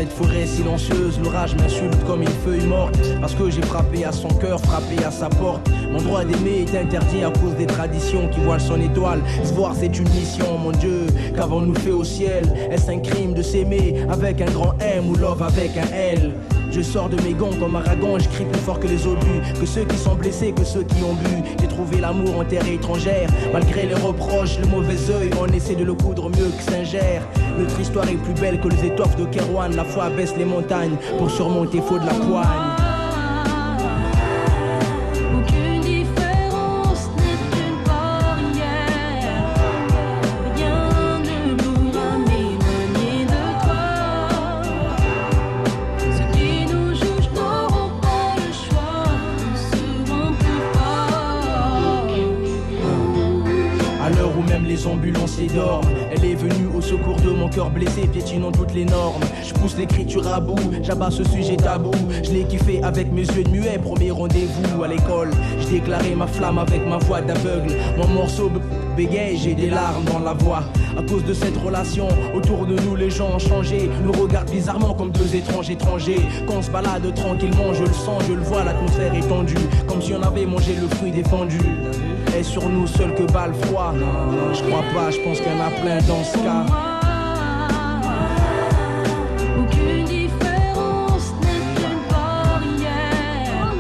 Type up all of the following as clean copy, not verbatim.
cette forêt silencieuse, l'orage m'insulte comme une feuille morte. Parce que j'ai frappé à son cœur, frappé à sa porte. Mon droit d'aimer est interdit à cause des traditions qui voilent son étoile. Se voir c'est une mission, mon Dieu, qu'avons-nous fait au ciel? Est-ce un crime de s'aimer avec un grand M ou love avec un L? Je sors de mes gonds comme Aragon, je crie plus fort que les obus, que ceux qui sont blessés, que ceux qui ont bu. J'ai trouvé l'amour en terre étrangère, malgré les reproches, le mauvais œil, on essaie de le coudre mieux que Saint-Ger. Notre histoire est plus belle que les étoffes de Kerouan, la foi baisse les montagnes pour surmonter faut de la poigne. Les ambulanciers dorment. Elle est venue au secours de mon cœur blessé, piétinant toutes les normes. Je pousse l'écriture à bout, j'abats ce sujet tabou. Je l'ai kiffé avec mes yeux de muet, premier rendez-vous à l'école. Je déclarais ma flamme avec ma voix d'aveugle. Mon morceau bégaye, j'ai des larmes dans la voix. À cause de cette relation, autour de nous les gens ont changé. Nous regardent bizarrement comme deux étrangers. Quand on se balade tranquillement, je le sens, je le vois, l'atmosphère est tendue. Comme si on avait mangé le fruit défendu. Est sur nous seul que bat le froid? Je crois pas, je pense qu'il y en a plein dans ce cas. Aucune différence n'est une barrière.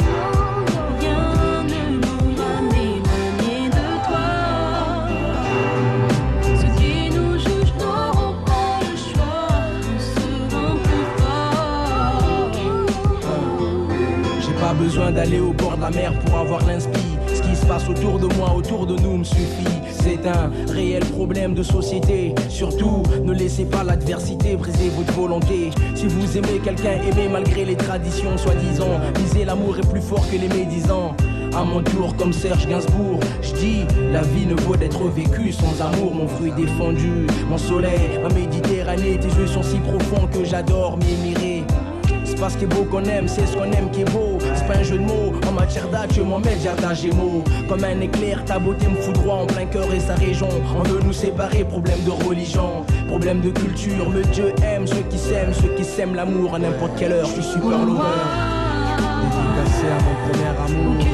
Rien ne nous a éloignés de toi. Ceux qui nous jugent n'auront pas le choix. Nous serons plus forts. J'ai pas besoin d'aller au bord de la mer pour avoir l'inspi. Ce qui se passe autour de moi, autour de nous me suffit. C'est un réel problème de société. Surtout, ne laissez pas l'adversité briser votre volonté. Si vous aimez quelqu'un, aimez malgré les traditions soi-disant. Lisez l'amour est plus fort que les médisants. À mon tour, comme Serge Gainsbourg, je dis la vie ne vaut d'être vécue sans amour. Mon fruit défendu, mon soleil, ma Méditerranée. Tes yeux sont si profonds que j'adore m'y admirer. C'est pas ce qui est beau qu'on aime, c'est ce qu'on aime qui est beau. C'est pas un jeu de mots, en matière d'âge, je m'en mets déjà Gémeaux. Comme un éclair, ta beauté me foudroie en plein cœur et sa région. On veut nous séparer, problème de religion, problème de culture. Le Dieu aime ceux qui s'aiment l'amour à n'importe quelle heure. Je suis super lover, dédicacé à mon premier amour.